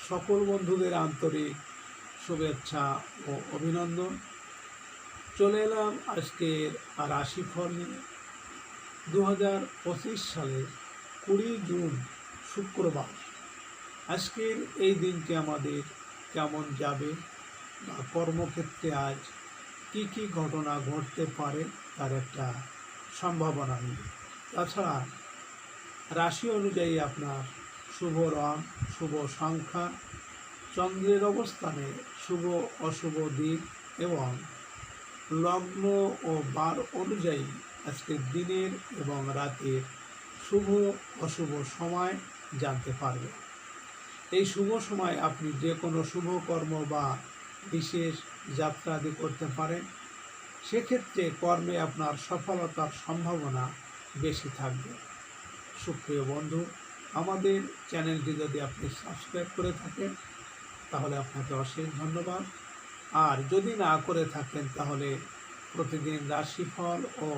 সকল বন্ধুদের আন্তরিক শুভেচ্ছা ও অভিনন্দন। চলে এলাম আজকের রাশিফল নিয়ে। 2025 সালের 20 জুন শুক্রবার। আজকের এই দিনটি আমাদের কেমন যাবে বা কর্মক্ষেত্রে আজ কি কি ঘটনা ঘটতে পারে তার একটা সম্ভাবনা নেই। তাছাড়া রাশি অনুযায়ী আপনার শুভ রং, শুভ সংখ্যা, চন্দ্রের অবস্থানে শুভ অশুভ দিক এবং লগ্ন ও বার অনুযায়ী আজকের দিনের এবং রাতের শুভ অশুভ সময় জানতে পারবে। এই শুভ সময় আপনি যে কোনো শুভ কর্ম বা বিশেষ যাত্রা আদি করতে পারেন। সেক্ষেত্রে কর্মে আপনার সফলতার সম্ভাবনা বেশি থাকবে। সুপ্রিয় বন্ধু, আমাদের চ্যানেলটি যদি আপনি সাবস্ক্রাইব করে থাকেন তাহলে আপনাকে অশেষ ধন্যবাদ। আর যদি না করে থাকেন তাহলে প্রতিদিন রাশিফল ও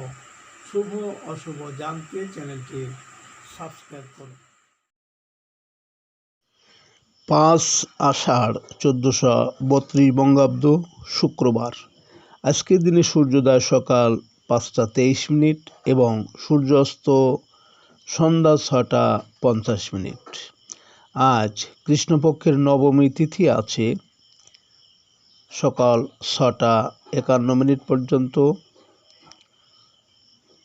শুভ অশুভ জানতে চ্যানেলটি সাবস্ক্রাইব করুন। 5 আষাঢ় 1432 বঙ্গাব্দ শুক্রবার। আজকের দিনে সূর্যোদয় সকাল 5টা 23 মিনিট এবং সূর্যাস্ত সন্ধ্যা 6টা 50 মিনিট। আজ কৃষ্ণপক্ষের নবমী তিথি আছে সকাল 6টা 51 মিনিট পর্যন্ত।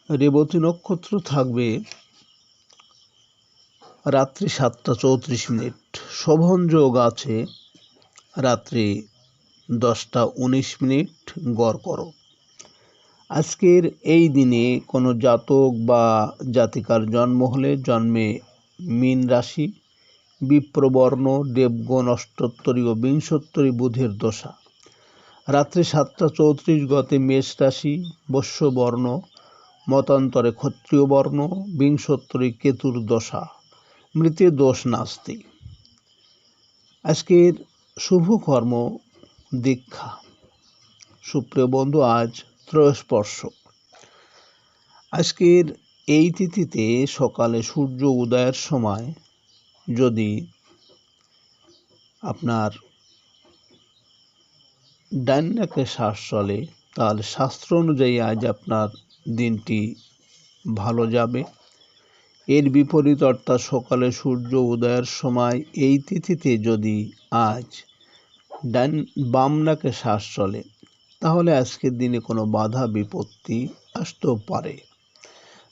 রেবতী নক্ষত্র থাকবে রাত্রি 7টা 34 মিনিট। শোভন যোগ আছে রাত্রি 10টা 19 মিনিট গড় করো। আজকের এই দিনে কোনো জাতক বা জাতিকার জন্ম হলে জন্মে মীন রাশি, বিপ্রবর্ণ, দেবগণ, অষ্টোত্তরী ও বিংশোত্তরী বুধের দশা। রাত্রি 7টা 34 গতে মেষ রাশি, বৈশ্যবর্ণ, মতান্তরে ক্ষত্রিয় বর্ণ, বিংশোত্তরী কেতুর দশা। মৃতে দোষ নাস্তি। আজকের শুভ কর্ম দীক্ষা। সুপ্রিয় বন্ধু, আজ ত্রয়োস্পর্শ। আজকের এই তিথিতে সকালে সূর্য উদয়ের সময় যদি আপনার ডান নাকে শ্বাস চলে তাহলে শাস্ত্র অনুযায়ী আজ আপনার দিনটি ভালো যাবে। এর বিপরীত অর্থাৎ সকালে সূর্য উদয়ের সময় এই তিথিতে যদি আজ বাম নাকে শ্বাস চলে তাহলে আজকের দিনে কোনো বাধা বিপত্তি আসতেও পারে।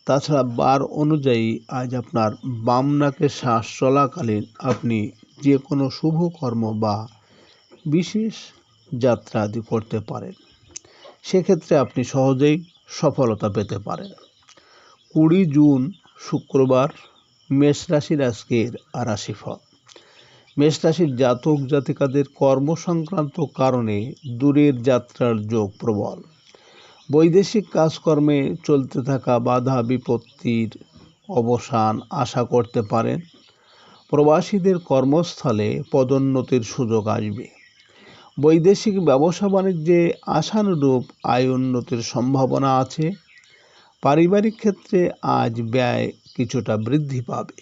তাছাড়া বার অনুযায়ী আজ আপনার বাম নাকে শ্বাস চলাকালীন আপনি যে কোনো শুভ কর্ম বা বিশেষ যাত্রা আদি করতে পারেন। সেক্ষেত্রে আপনি সহজেই সফলতা পেতে পারেন। 20 জুন শুক্রবার। মেষ রাশির আজকের রাশিফল। মেষ রাশির জাতক জাতিকাদের কর্ম সংক্রান্ত কারণে দূরের যাত্রার যোগ প্রবল। বৈদেশিক কাজকর্মে চলতে থাকা বাধা বিপত্তির অবসান আশা করতে পারেন। প্রবাসীদের কর্মস্থলে পদোন্নতির সুযোগ আসবে। বৈদেশিক ব্যবসা বাণিজ্যে আশানুরূপ আয় উন্নতির সম্ভাবনা আছে। পারিবারিক ক্ষেত্রে আজ ব্যয় কিছুটা বৃদ্ধি পাবে।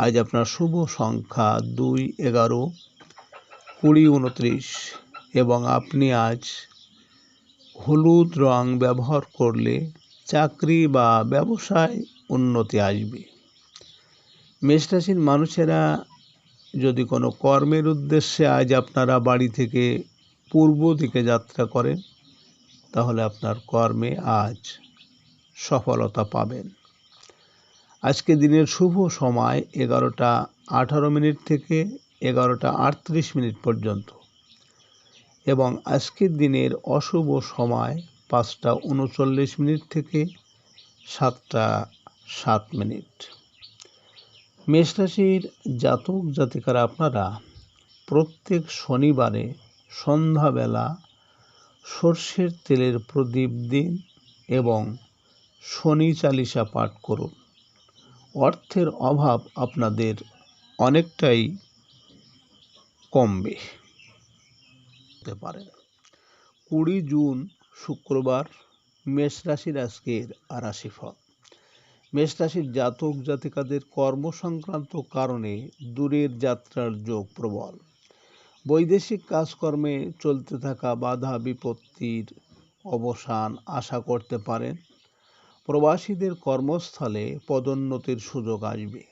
আজ আপনার শুভ সংখ্যা 2, 11, 20, 29 এবং আপনি আজ হলুদ রং ব্যবহার করলে চাকরি বা ব্যবসায় উন্নতি আসবে। মেষ রাশির মানুষেরা যদি কোনো কর্মের উদ্দেশ্যে আজ আপনারা বাড়ি থেকে পূর্ব দিকে যাত্রা করেন তাহলে আপনার কর্মে আজ সফলতা পাবেন। আজকে দিনের শুভ সময় 11টা 18 মিনিট থেকে 11টা 38 মিনিট পর্যন্ত এবং আজকের দিনের অশুভ সময় 5টা 39 মিনিট থেকে 7টা 7 মিনিট। মেষ রাশির জাতক জাতিকারা আপনারা প্রত্যেক শনিবারে সন্ধ্যাবেলা সর্ষের তেলের প্রদীপ দিন এবং শনি চালিসা পাঠ করুন। অর্থের অভাব আপনাদের অনেকটাই কমবে পারেন। 20 জুন শুক্রবার। মেষ রাশির আজকের রাশিফল। মেষ রাশির জাতক জাতিকাদের কর্ম সংক্রান্ত কারণে দূরের যাত্রার যোগ প্রবল। বৈদেশিক কাজকর্মে চলতে থাকা বাধা বিপত্তির অবসান আশা করতে পারেন। প্রবাসীদের কর্মস্থলে পদোন্নতির সুযোগ আসবে।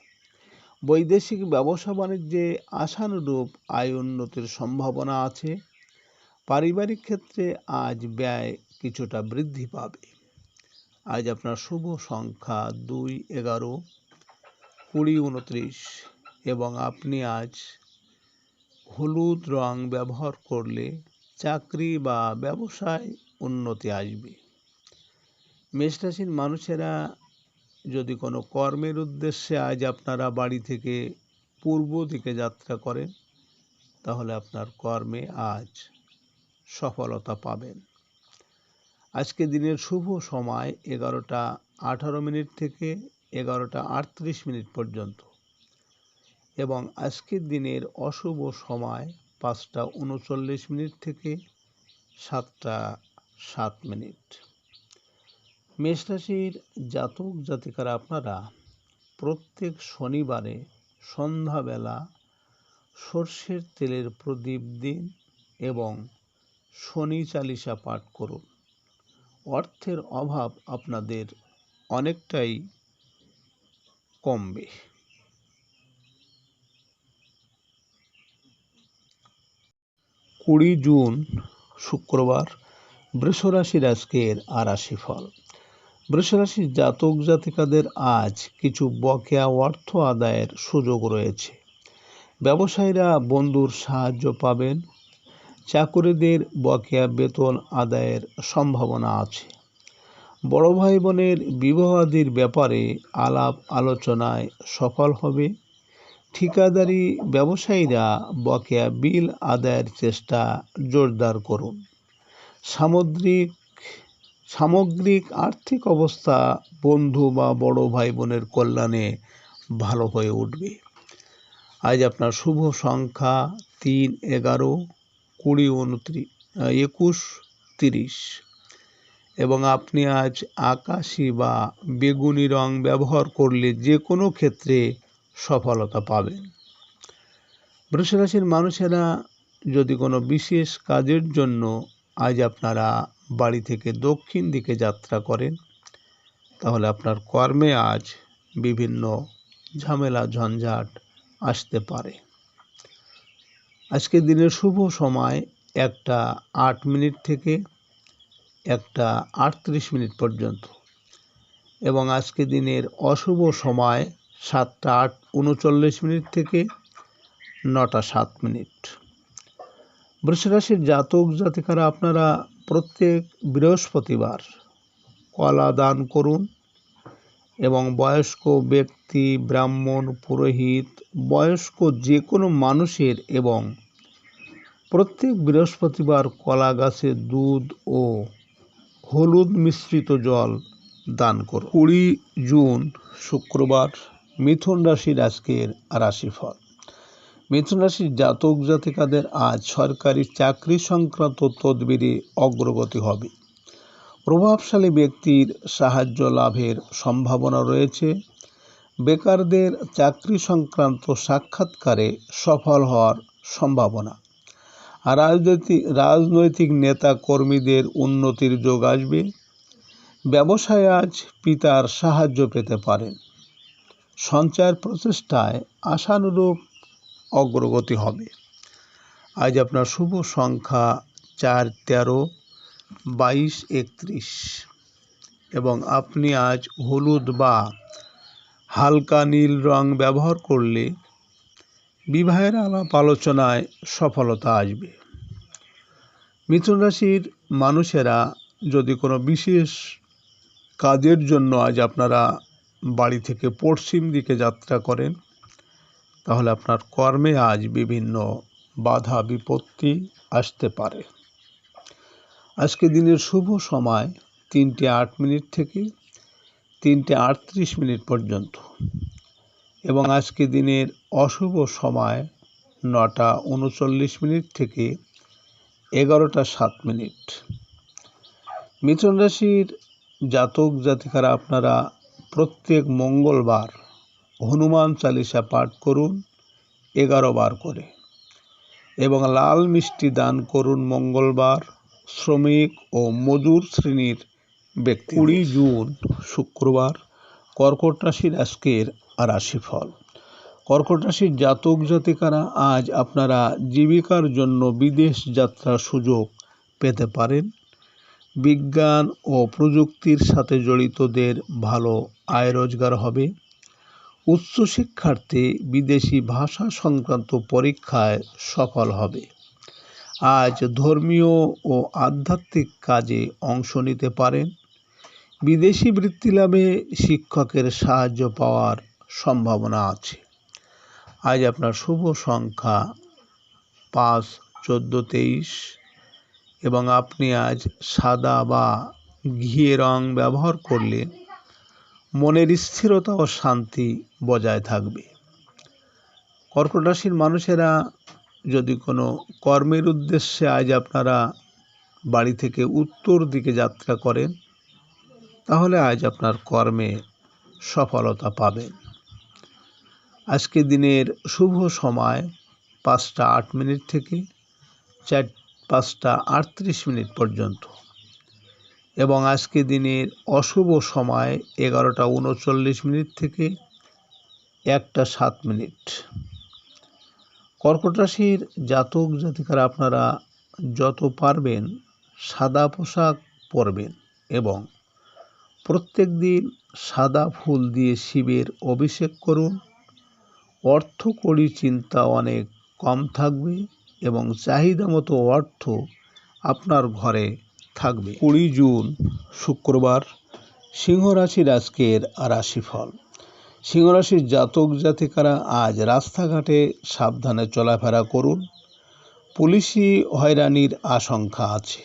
বৈদেশিক ব্যবসা বাণিজ্যে আশানুরূপ আয় উন্নতির সম্ভাবনা আছে। পারিবারিক ক্ষেত্রে আজ ব্যয় কিছুটা বৃদ্ধি পাবে। আজ আপনার শুভ সংখ্যা 2, 11, 20, 29 এবং আপনি আজ হলুদ রং ব্যবহার করলে চাকরি বা ব্যবসায় উন্নতি আসবে। মেষ রাশির মানুষেরা যদি কোনো কর্মের উদ্দেশ্যে আজ আপনারা বাড়ি থেকে পূর্ব দিকে যাত্রা করেন, তাহলে আপনার কর্মে আজ সফলতা পাবেন। আজকে দিনের শুভ সময় 11:18 থেকে 11:38 পর্যন্ত এবং আজকের দিনের অশুভ সময় 5:39 থেকে 7:07। মেষ রাশির জাতক জাতিকারা আপনারা প্রত্যেক শনিবারে সন্ধ্যাবেলা সর্ষের তেলের প্রদীপ দিন এবং শনি চালিসা পাঠ করুন। অর্থের অভাব আপনাদের অনেকটাই কমবে। 20 জুন শুক্রবার বৃষ রাশির আজকের রাশিফল। বৃষ রাশির জাতক জাতিকাদের আজ কিছু বকেয়া অর্থ আদায়ের সুযোগ রয়েছে। ব্যবসায়ীরা বন্ধুর সাহায্য পাবেন। চাকুরিদের বকেয়া বেতন আদায়ের সম্ভাবনা আছে। বড় ভাই বোনের বিবাহাদির ব্যাপারে আলাপ আলোচনায় সফল হবে। ঠিকাদারি ব্যবসায়ীরা বকেয়া বিল আদায়ের চেষ্টা জোরদার করুন। সামগ্রিক আর্থিক অবস্থা বন্ধু বা বড় ভাই বোনের কল্যাণে ভালো হয়ে উঠবে। আজ আপনার শুভ সংখ্যা 3, 11, 20, 21, 30 এবং আপনি আজ আকাশি বা বেগুনি রং ব্যবহার করলে যে কোনো ক্ষেত্রে সফলতা পাবেন। বৃষ রাশির মানুষেরা যদি কোনো বিশেষ কাজের জন্য আজ আপনারা বাড়ি থেকে দক্ষিণ দিকে যাত্রা করেন, তাহলে আপনার কর্মে আজ বিভিন্ন ঝামেলা ঝঞ্ঝাট আসতে পারে। আজকের দিনের শুভ সময় 1:08 থেকে 1:38 পর্যন্ত এবং আজকে দিনের অশুভ সময় 7:39 থেকে 9:07। বৃষ রাশির জাতক জাতিকারা আপনারা প্রত্যেক বৃহস্পতিবার কলা দান করুন এবং বয়স্ক ব্যক্তি, ব্রাহ্মণ, পুরোহিত, বয়স্ক যে কোনো মানুষের এবং প্রত্যেক বৃহস্পতিবার কলা গাছে দুধ ও হলুদ মিশ্রিত জল দান করুন। 20 জুন শুক্রবার মিথুন রাশির আজকের রাশিফল। মিথুন রাশির জাতক জাতিকাদের আজ সরকারি চাকরি সংক্রান্ত তদবিরে অগ্রগতি হবে। প্রভাবশালী ব্যক্তির সাহায্য লাভের সম্ভাবনা রয়েছে। বেকারদের চাকরি সংক্রান্ত সাক্ষাৎকারে সফল হওয়ার সম্ভাবনা। রাজনৈতিক নেতা কর্মীদের উন্নতির যোগ আসবে। ব্যবসায় আজ পিতার সাহায্য পেতে পারেন। সঞ্চয়ের প্রচেষ্টায় আশানুরূপ অগ্রগতি হবে। আজ আপনার শুভ সংখ্যা 4, 13, 22, 31 এবং আপনি আজ হলুদ বা হালকা নীল রং ব্যবহার করলে বিবাহের আলাপ আলোচনায় সফলতা আসবে। মিথুন রাশির মানুষেরা যদি কোনো বিশেষ কাজের জন্য আজ আপনারা বাড়ি থেকে পশ্চিম দিকে যাত্রা করেন, তাহলে আপনার কর্মে আজ বিভিন্ন বাধা বিপত্তি আসতে পারে। আজকে দিনের শুভ সময় 3:08 থেকে 3:38 পর্যন্ত এবং আজকে দিনের অশুভ সময় 9:39 থেকে 11:07। মিথুন রাশির জাতক জাতিকারা আপনারা প্রত্যেক মঙ্গলবার হনুমান চালিসা পাঠ করুন 11 বার করে এবং লাল মিষ্টি দান করুন মঙ্গলবার শ্রমিক ও মজুর শ্রেণীর ব্যক্তি। 20 জুন শুক্রবার কর্কট রাশির আজকের রাশিফল। কর্কট রাশির জাতক জাতিকারা আজ আপনারা জীবিকার জন্য বিদেশ যাত্রার সুযোগ পেতে পারেন। বিজ্ঞান ও প্রযুক্তির সাথে জড়িতদের ভালো আয় রোজগার হবে। উচ্চশিক্ষার্থী বিদেশি ভাষা সংক্রান্ত পরীক্ষায় সফল হবে। আজ ধর্মীয় ও আধ্যাত্মিক কাজে অংশ নিতে পারেন। বিদেশি বৃত্তি লাভে শিক্ষকের সাহায্য পাওয়ার সম্ভাবনা আছে। আজ আপনার শুভ সংখ্যা 5, 14, 23 এবং আপনি আজ সাদা বা ঘিয়ে রং ব্যবহার করলে মনের স্থিরতা ও শান্তি বজায় থাকবে। কর্কট রাশির মানুষেরা যদি কোনো কর্মের উদ্দেশ্যে আজ আপনারা বাড়ি থেকে উত্তর দিকে যাত্রা করেন, তাহলে আজ আপনার কর্মে সফলতা পাবেন। আজকে দিনের শুভ সময় 5টা 8 মিনিট থেকে 5টা 38 মিনিট পর্যন্ত এবং আজকে দিনের অশুভ সময় 11টা 39 মিনিট থেকে 1টা 7 মিনিট। কর্কট রাশির জাতক জাতিকারা আপনারা যত পারবেন সাদা পোশাক পরবেন এবং প্রত্যেক দিন সাদা ফুল দিয়ে শিবের অভিষেক করুন। অর্থকড়ি চিন্তা অনেক কম থাকবে এবং চাহিদা মতো অর্থ আপনার ঘরে থাকবে। 20 জুন শুক্রবার সিংহ রাশির আজকের রাশিফল। সিংহ রাশির জাতক জাতিকারা আজ রাস্তাঘাটে সাবধানে চলাফেরা করুন। পুলিশি হয়রানির আশঙ্কা আছে।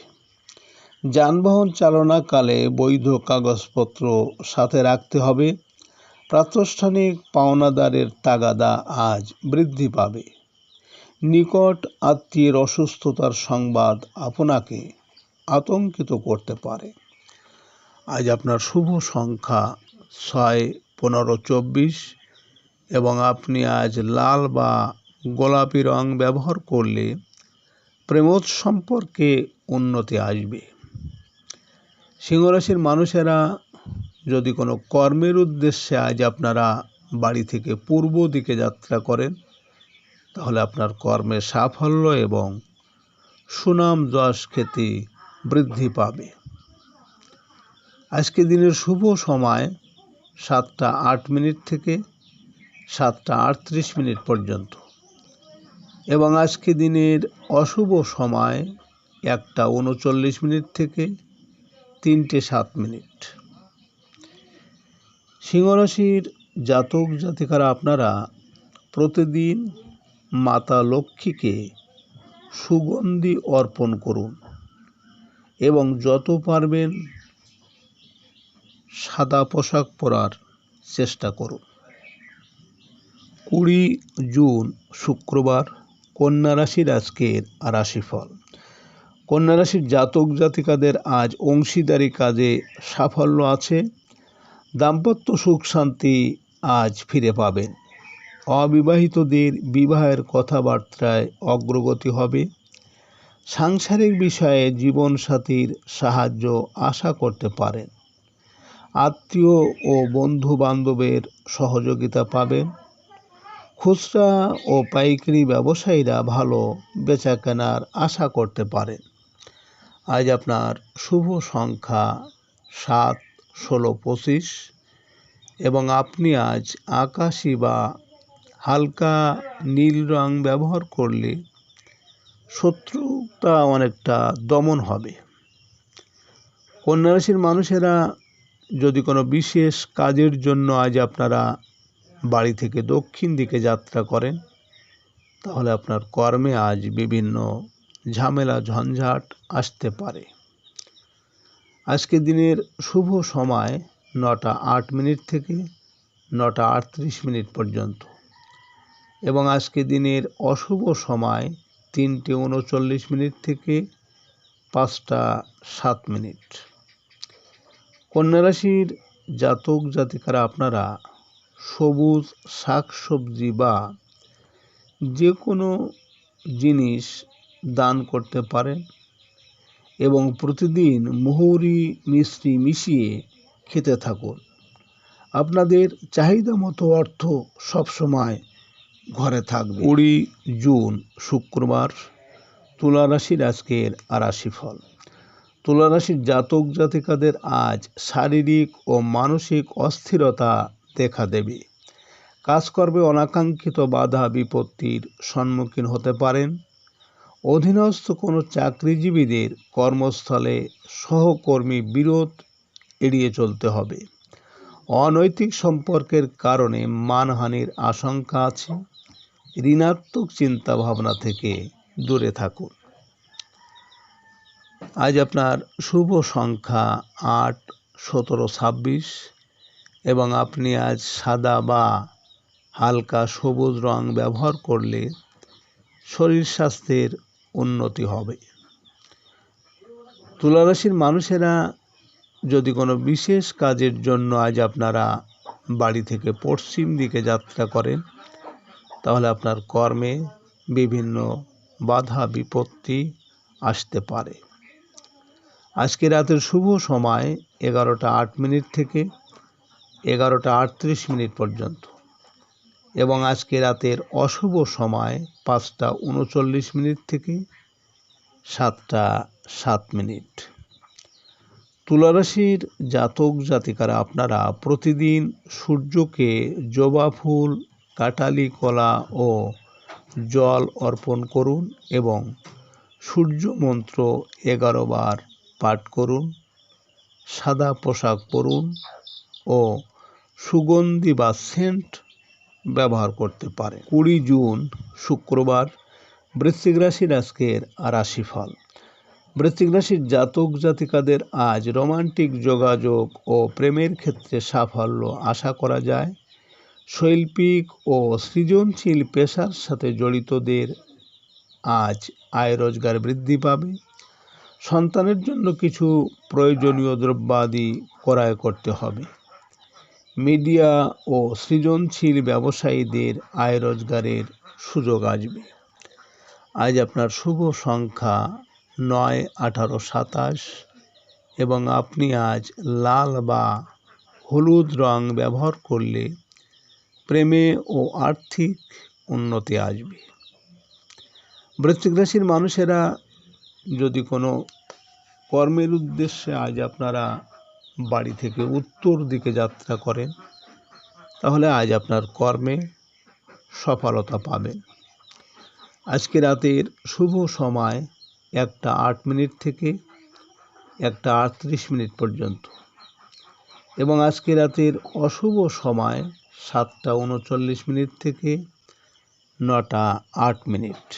যানবাহন চালনাকালে বৈধ কাগজপত্র সাথে রাখতে হবে। প্রাতিষ্ঠানিক পাওনাদারের তাগাদা আজ বৃদ্ধি পাবে। নিকট আত্মীয়ের অসুস্থতার সংবাদ আপনাকে আতঙ্কিত করতে পারে। আজ আপনার শুভ সংখ্যা 6, 15, 24 এবং আপনি আজ লাল বা গোলাপি রং ব্যবহার করলে প্রেমজ সম্পর্কে উন্নতি আসবে। সিংহ রাশির মানুষেরা যদি কোনো কর্মের উদ্দেশ্যে আজ আপনারা বাড়ি থেকে পূর্ব দিকে যাত্রা করেন, তাহলে আপনার কর্মের সাফল্য এবং সুনাম যশ খ্যাতি বৃদ্ধি পাবে। আজকে দিনের শুভ সময় 7টা 8 মিনিট থেকে 7টা 38 মিনিট পর্যন্ত এবং আজকে দিনের অশুভ সময় 1টা 39 মিনিট থেকে 3টে 7 মিনিট। সিংহ রাশির জাতক জাতিকারা আপনারা প্রতিদিন মাতা লক্ষ্মীকে সুগন্ধি অর্পণ করুন এবং যত পারবেন সাদা পোশাক পরার চেষ্টা করুন। 20 জুন শুক্রবার কন্যা রাশির আজকের রাশিফল। কন্যা রাশির জাতক জাতিকাদের আজ অংশীদারি কাজে সাফল্য আছে। দাম্পত্য সুখ শান্তি আজ ফিরে পাবেন। অবিবাহিতদের বিবাহের কথাবার্তায় অগ্রগতি হবে। সাংসারিক বিষয়ে জীবনসাথীর সাহায্য আশা করতে পারেন। আত্মীয় ও বন্ধু বান্ধবের সহযোগিতা পাবেন। খুচরা ও পাইকারি ব্যবসায়ীরা ভালো বেচাকেনার আশা করতে পারেন। আজ আপনার শুভ সংখ্যা 7, 16, 25 এবং আপনি আজ আকাশি বা হালকা নীল রং ব্যবহার করলে শত্রুতা অনেকটা দমন হবে। কন্যা রাশির মানুষেরা যদি কোনো বিশেষ কাজের জন্য আজ আপনারা বাড়ি থেকে দক্ষিণ দিকে যাত্রা করেন, তাহলে আপনার কর্মে আজ বিভিন্ন ঝামেলা ঝঞ্ঝাট আসতে পারে। আজকে দিনের শুভ সময় 9টা 8 মিনিট থেকে 9টা 38 মিনিট পর্যন্ত এবং আজকে দিনের অশুভ সময় 3টে 39 মিনিট থেকে 5টা 7 মিনিট। কন্যা রাশির জাতক জাতিকারা আপনারা সবুজ শাকসবজি বা যে কোনো জিনিস দান করতে পারেন এবং প্রতিদিন মুহুরি মিষ্টি মিশিয়ে খেতে থাকুন। আপনাদের চাহিদা মতো অর্থ সবসময় ঘরে থাকবে। 20 জুন শুক্রবার, তুলা রাশির আজকের রাশিফল। তুলা রাশির জাতক জাতিকাদের আজ শারীরিক ও মানসিক অস্থিরতা দেখা দেবে। কাজকর্মে অনাকাঙ্ক্ষিত বাধা বিপত্তির সম্মুখীন হতে পারেন। অধীনস্থ কোনো চাকরিজীবীদের কর্মস্থলে সহকর্মী বিরোধ এড়িয়ে চলতে হবে। অনৈতিক সম্পর্কের কারণে মানহানির আশঙ্কা আছে। ঋণাত্মক চিন্তাভাবনা থেকে দূরে থাকুন। আজ আপনার শুভ সংখ্যা 8, 17, 26 এবং আপনি আজ সাদা বা হালকা সবুজ রং ব্যবহার করলে শরীর স্বাস্থ্যের উন্নতি হবে। তুলা রাশির মানুষেরা যদি কোনো বিশেষ কাজের জন্য আজ আপনারা বাড়ি থেকে পশ্চিম দিকে যাত্রা করেন, তাহলে আপনার কর্মে বিভিন্ন বাধা বিপত্তি আসতে পারে। আজকে রাতের শুভ সময় 11:08 থেকে 11:38 পর্যন্ত এবং আজকে রাতের অশুভ সময় 5:39 থেকে 7:07। তুলা রাশির জাতক জাতিকারা আপনারা প্রতিদিন সূর্যকে জবা ফুল, কাটালি কলা ও জল অর্পণ করুন এবং সূর্য মন্ত্র 11 বার পাঠ করুন। সাদা পোশাক পরুন ও সুগন্ধি বা সেন্ট ব্যবহার করতে পারেন। 20 জুন শুক্রবার, বৃশ্চিক রাশির আজকের রাশিফল। বৃশ্চিক রাশির জাতক জাতিকাদের আজ রোমান্টিক যোগাযোগ ও প্রেমের ক্ষেত্রে সাফল্য আশা করা যায়। শৈল্পিক ও সৃজনশীল পেশার সাথে জড়িতদের আজ আয় রোজগার বৃদ্ধি পাবে। সন্তানের জন্য কিছু প্রয়োজনীয় দ্রব্যাদি ক্রয় করতে হবে। মিডিয়া ও সৃজনশীল ব্যবসায়ীদের আয় রোজগারের সুযোগ আসবে। আজ আপনার শুভ সংখ্যা 9, 18, 27 এবং আপনি আজ লাল বা হলুদ রং ব্যবহার করলে প্রেমে ও আর্থিক উন্নতি আসবে। বৃশ্চিক রাশির মানুষেরা যদি কোনো কর্মের উদ্দেশ্যে আজ আপনারা বাড়ি থেকে উত্তর দিকে যাত্রা করেন, তাহলে আজ আপনার কর্মে সফলতা পাবেন। আজকে রাতের শুভ সময় 1:08 থেকে 1:38 পর্যন্ত এবং আজকে রাতের অশুভ সময় 7:39 থেকে 9:08।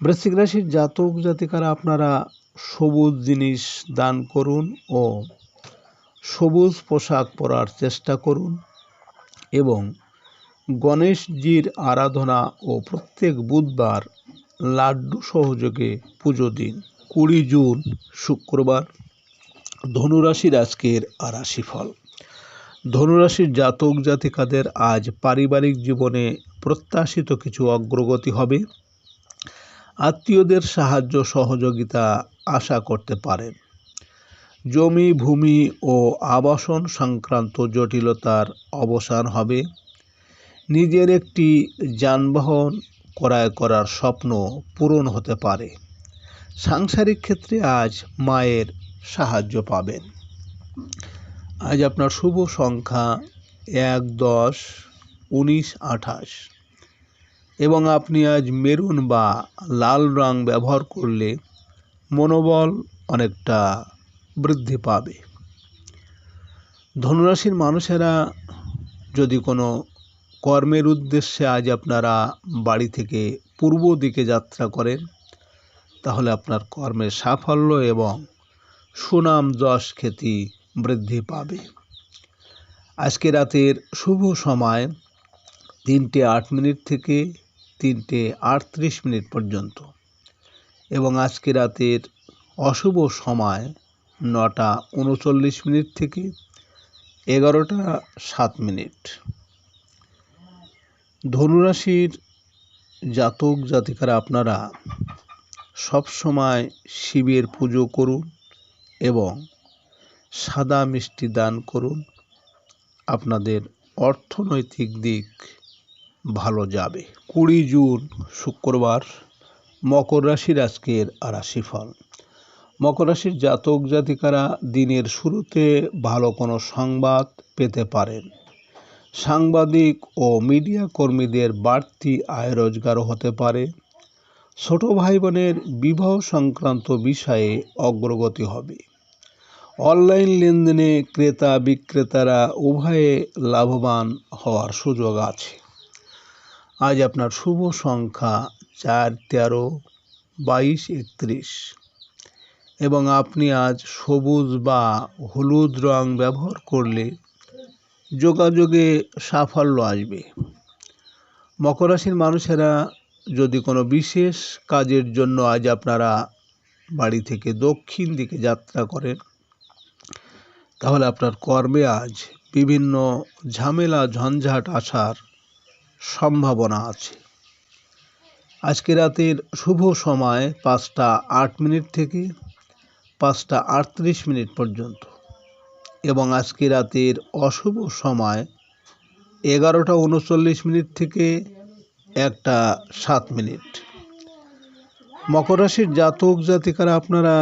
বৃশ্চিক রাশির জাতক জাতিকারা আপনারা সবুজ জিনিস দান করুন ও সবুজ পোশাক পরার চেষ্টা করুন এবং গণেশজির আরাধনা ও প্রত্যেক বুধবার লাড্ডু সহযোগে পুজো দিন। 20 জুন শুক্রবার, ধনুরাশির আজকের রাশিফল। ধনুরাশির জাতক জাতিকাদের আজ পারিবারিক জীবনে প্রত্যাশিত কিছু অগ্রগতি হবে। আত্মীয়দের সাহায্য সহযোগিতা আশা করতে পারেন। জমি ভূমি ও আবাসন সংক্রান্ত জটিলতার অবসান হবে। নিজের একটি যানবাহন ক্রয় করার স্বপ্ন পূরণ হতে পারে। সাংসারিক ক্ষেত্রে আজ মায়ের সাহায্য পাবেন। আজ আপনার শুভ সংখ্যা 1, 10, 19, 28 এবং আপনি আজ মেরুন বা লাল রং ব্যবহার করলে মনোবল অনেকটা বৃদ্ধি পাবে। ধনুরাশির মানুষেরা যদি কোনো কর্মের উদ্দেশ্যে আজ আপনারা বাড়ি থেকে পূর্ব দিকে যাত্রা করেন, তাহলে আপনার কর্মের সাফল্য এবং সুনাম যশ খ্যাতি বৃদ্ধি পাবে। আজকে রাতের শুভ সময় 3:08 থেকে 3:38 পর্যন্ত এবং আজকে রাতের অশুভ সময় 9:39 থেকে 11টা 7 মিনিট। ধনুরাশির জাতক জাতিকারা আপনারা সবসময় শিবের পুজো করুন এবং সাদা মিষ্টি দান করুন। আপনাদের অর্থনৈতিক দিক ভালো যাবে। 20 জুন শুক্রবার মকর রাশির আজকের রাশিফল। মকর রাশির জাতক জাতিকারা দিনের শুরুতে ভালো কোনো সংবাদ পেতে পারেন। সাংবাদিক ও মিডিয়া কর্মীদের বাড়তি আয় রোজগারও হতে পারে। ছোট ভাই বোনের বিবাহ সংক্রান্ত বিষয়ে অগ্রগতি হবে। অনলাইন লেনদেনে ক্রেতা বিক্রেতারা উভয়ে লাভবান হওয়ার সুযোগ আছে। আজ আপনার শুভ সংখ্যা 4, 13, 22, 31 এবং আপনি আজ সবুজ বা হলুদ রং ব্যবহার করলে যোগাযোগে সাফল্য আসবে। মকর রাশির মানুষেরা যদি কোনো বিশেষ কাজের জন্য আজ আপনারা বাড়ি থেকে দক্ষিণ দিকে যাত্রা করেন, তাহলে আপনার কর্মে আজ বিভিন্ন ঝামেলা ঝঞ্ঝাট আসার সম্ভাবনা আছে। আজকে রাতের শুভ সময় 5টা 8 মিনিট থেকে 5টা 38 মিনিট পর্যন্ত এবং আজকে রাতের অশুভ সময় 11টা 39 মিনিট থেকে 1টা 7 মিনিট। মকর রাশির জাতক জাতিকারা আপনারা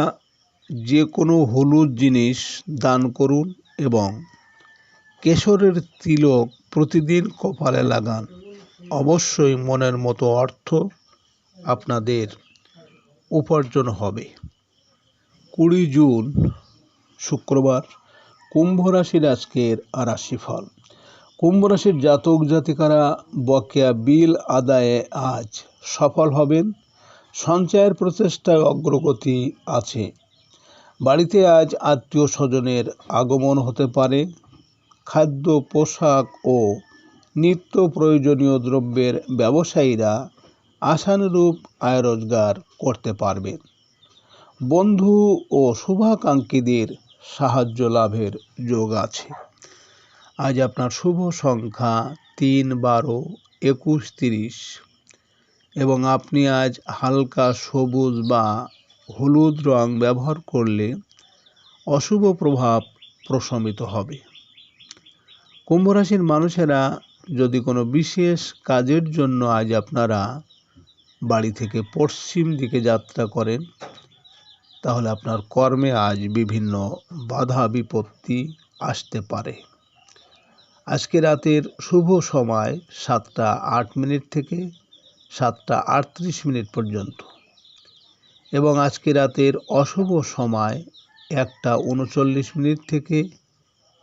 যে কোনো হলুদ জিনিস দান করুন এবং কেশরের তিলক প্রতিদিন কপালে লাগান। অবশ্যই মনের মতো অর্থ আপনাদের উপার্জন হবে। 20 জুন শুক্রবার কুম্ভ রাশির আজকের রাশিফল। কুম্ভ রাশির জাতক জাতিকারা বকেয়া বিল আদায়ে আজ সফল হবেন। সঞ্চয়ের প্রচেষ্টায় অগ্রগতি আছে। বাড়িতে আজ আত্মীয় স্বজনের আগমন হতে পারে। খাদ্য পোশাক ও নিত্য প্রয়োজনীয় দ্রব্যের ব্যবসায়ীরা আশানুরূপ আয় রোজগার করতে পারবেন। বন্ধু ও শুভাকাঙ্ক্ষীদের সাহায্য লাভের যোগ আছে। আজ আপনার শুভ সংখ্যা 3, 12, 21, 30 এবং আপনি আজ হালকা সবুজ বা হলুদ রং ব্যবহার করলে অশুভ প্রভাব প্রশমিত হবে। কুম্ভ রাশির মানুষেরা যদি কোনো বিশেষ কাজের জন্য আজ আপনারা বাড়ি থেকে পশ্চিম দিকে যাত্রা করেন, তাহলে আপনার কর্মে আজ বিভিন্ন বাধা বিপত্তি আসতে পারে। আজকে রাতের শুভ সময় 7টা 8 মিনিট থেকে 7টা 38 মিনিট পর্যন্ত এবং আজকে রাতের অশুভ সময় 1টা 39 মিনিট থেকে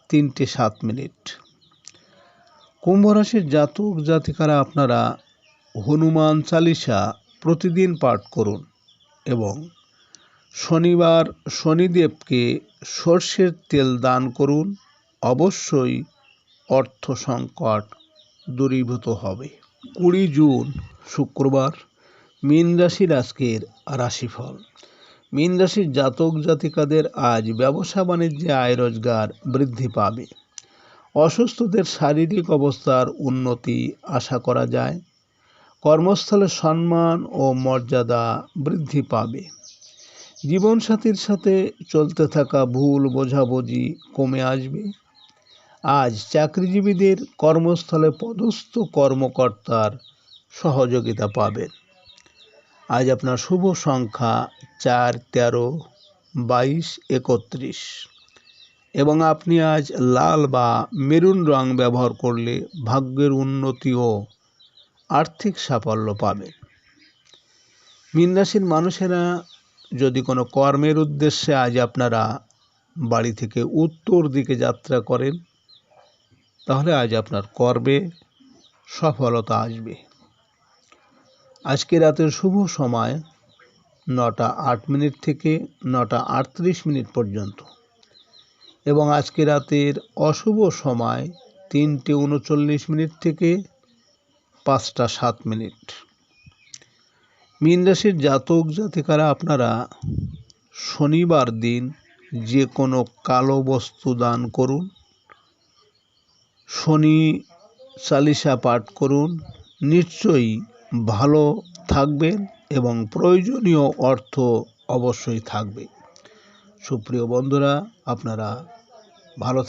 3টে 7 মিনিট। কুম্ভ রাশির জাতক জাতিকারা আপনারা হনুমান চালিসা প্রতিদিন পাঠ করুন এবং শনিবার শনিদেবকে সর্ষের তেল দান করুন। অবশ্যই অর্থ সংকট দূরীভূত হবে। 20 জুন শুক্রবার মীন রাশির আজকের রাশিফল। মীন রাশির জাতক জাতিকাদের আজ ব্যবসা বাণিজ্যে আয় রোজগার বৃদ্ধি পাবে। অসুস্থদের শারীরিক অবস্থার উন্নতি আশা করা যায়। কর্মস্থলে সম্মান ও মর্যাদা বৃদ্ধি পাবে। জীবনসাথীর সাথে চলতে থাকা ভুল বোঝাবুঝি কমে আসবে। আজ চাকরিজীবীদের কর্মস্থলে পদস্থ কর্মকর্তার সহযোগিতা পাবেন। আজ আপনার শুভ সংখ্যা 4, 13, 22, 31 এবং আপনি আজ লাল বা মেরুন রং ব্যবহার করলে ভাগ্যের উন্নতি ও আর্থিক সাফল্য পাবেন। মীন রাশির মানুষেরা যদি কোনো কর্মের উদ্দেশ্যে আজ আপনারা বাড়ি থেকে উত্তর দিকে যাত্রা করেন, তাহলে আজ আপনার কর্মে সফলতা আসবে। আজকে রাতের শুভ সময় 9টা 8 মিনিট থেকে 9টা 38 মিনিট পর্যন্ত এবং আজকে রাতের অশুভ সময় 3টে 39 মিনিট থেকে 5টা 7 মিনিট। মীন রাশির জাতক জাতিকারা আপনারা শনিবার দিন যে কোনো কালো বস্তু দান করুন শনি চালিসা পাঠ করুন, নিশ্চয়ই ভালো থাকবেন এবং প্রয়োজনীয় অর্থ অবশ্যই থাকবে। সুপ্রিয় বন্ধুরা, আপনারা ভালো